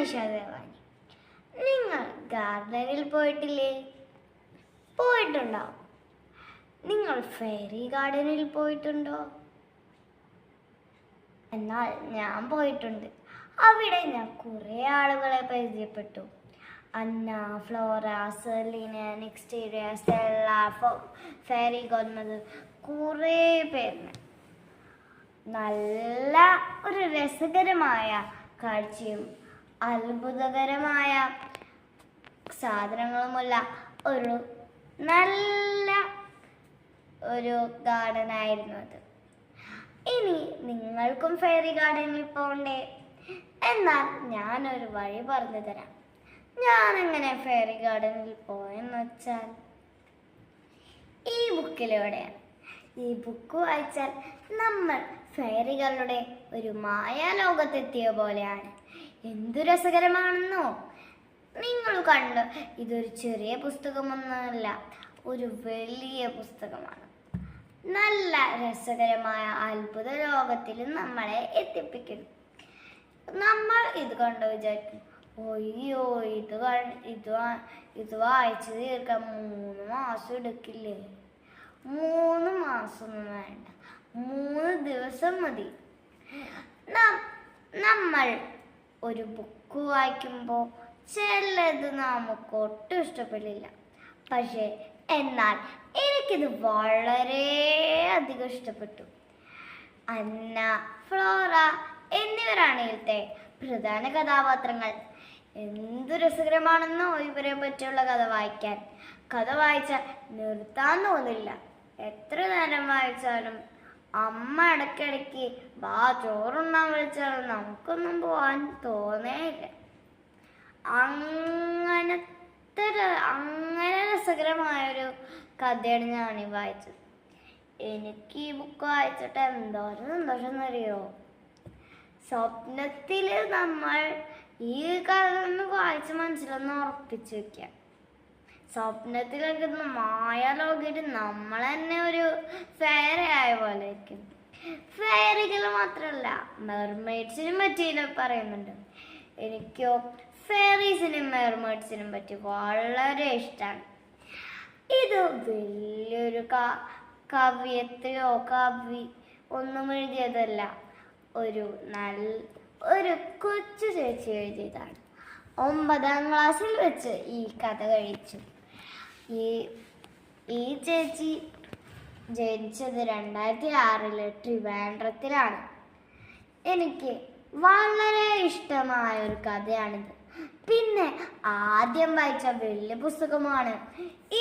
ഇഷ ദേവാനി. നിങ്ങൾ ഗാർഡനിൽ പോയിട്ടില്ലേ? പോയിട്ടുണ്ടാവും. നിങ്ങൾ ഫെയറി ഗാർഡനിൽ പോയിട്ടുണ്ടോ? എന്നാൽ ഞാൻ പോയിട്ടുണ്ട്. അവിടെ ഞാൻ കുറേ ആളുകളെ പരിചയപ്പെട്ടു. അന്ന, ഫ്ലോറ, സെർലിന, നെക്സ്റ്റീരിയ, സ്റ്റെല്ല, ഫെയറി ഗോഡ്മദർ, കുറേ പേരിന്. നല്ല ഒരു രസകരമായ കാഴ്ചയും അത്ഭുതകരമായ സാധനങ്ങളുമുള്ള ഒരു നല്ല ഒരു ഗാർഡൻ ആയിരുന്നു അത്. ഇനി നിങ്ങൾക്കും ഫെയറി ഗാർഡനിൽ പോകണ്ടേ? എന്നാൽ ഞാനൊരു വഴി പറഞ്ഞു തരാം. ഞാൻ എങ്ങനെ ഫെയറി ഗാർഡനിൽ പോയെന്ന് വെച്ചാൽ ഈ ബുക്കിലൂടെയാണ്. ഈ ബുക്ക് വായിച്ചാൽ നമ്മൾ ഫെയറികളുടെ ഒരു മായാലോകത്തെത്തിയ പോലെയാണ്. എന്തു രസകരമാണെന്നോ! നിങ്ങൾ കണ്ട്, ഇതൊരു ചെറിയ പുസ്തകമൊന്നുമല്ല, ഒരു വലിയ പുസ്തകമാണ്. നല്ല രസകരമായ അത്ഭുത ലോകത്തിൽ നമ്മളെ എത്തിപ്പിക്കുന്നു. നമ്മൾ ഇത് കണ്ട് വിചാരിക്കും, ഒയ്യോ, ഇത് വായിച്ചു തീർക്കാൻ 3 മാസം എടുക്കില്ലേ? 3 മാസമൊന്നും വേണ്ട, 3 ദിവസം മതി. നമ്മൾ ഒരു ബുക്ക് വായിക്കുമ്പോൾ ചിലത് നമുക്ക് ഒട്ടും ഇഷ്ടപ്പെടില്ല. പക്ഷേ എന്നാൽ എനിക്കിത് വളരെ അധികം ഇഷ്ടപ്പെട്ടു. അന്ന, ഫ്ലോറ എന്നിവരാണ് ഇതിലത്തെ പ്രധാന കഥാപാത്രങ്ങൾ. എന്തു രസകരമാണെന്നോ ഇവരെ പറ്റിയുള്ള കഥ വായിക്കാൻ. കഥ വായിച്ചാൽ നിർത്താൻ തോന്നില്ല. എത്ര നേരം വായിച്ചാലും അമ്മ ഇടയ്ക്കിടയ്ക്ക് ചോറുണ്ണാൻ വിളിച്ചാലും നമുക്കൊന്നും പോവാൻ തോന്നേയില്ല. അങ്ങനെ രസകരമായൊരു കഥയാണ് ഞാൻ വായിച്ചത്. എനിക്ക് ഈ ബുക്ക് വായിച്ചിട്ട് എന്തോരം സന്തോഷം എന്നറിയോ? സ്വപ്നത്തിൽ നമ്മൾ ഈ കഥ ഒന്ന് വായിച്ച് മനസ്സിലൊന്ന് ഉറപ്പിച്ചു വെക്കാം. സ്വപ്നത്തിലൊക്കെ മായാലോകയിട്ട് നമ്മൾ തന്നെ ഒരു ഫെയറി ആയ പോലെ ഇരിക്കും. ഫെയറികൾ മാത്രമല്ല, മെർമെയ്ഡ്സിനും പറ്റി പറയുന്നുണ്ട്. എനിക്കോ ഫെയറീസിനും മെർമെയ്ഡ്സിനും പറ്റി വളരെ ഇഷ്ടമാണ്. ഇത് വലിയൊരു കവി ഒന്നും എഴുതിയതല്ല, ഒരു കൊച്ചു ചേച്ചി എഴുതിയതാണ്. 9ാം ക്ലാസ്സിൽ വെച്ച് ഈ കഥ കഴിച്ചു. ഈ ചേച്ചി ജനിച്ചത് 2006 ട്രിവാൻഡ്രത്തിലാണ്. എനിക്ക് വളരെ ഇഷ്ടമായ ഒരു കഥയാണിത്. പിന്നെ ആദ്യം വായിച്ച വലിയ പുസ്തകമാണ്.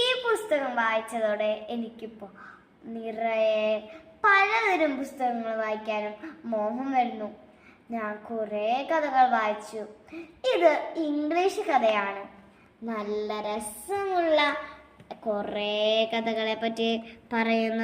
ഈ പുസ്തകം വായിച്ചതോടെ എനിക്കിപ്പോൾ നിറയെ പലതരം പുസ്തകങ്ങൾ വായിക്കാനും മോഹം വരുന്നു. ഞാൻ കുറേ കഥകൾ വായിച്ചു. ഇത് ഇംഗ്ലീഷ് കഥയാണ്. നല്ല രസമുള്ള കുറേ കഥകളെ പറ്റി പറയുന്ന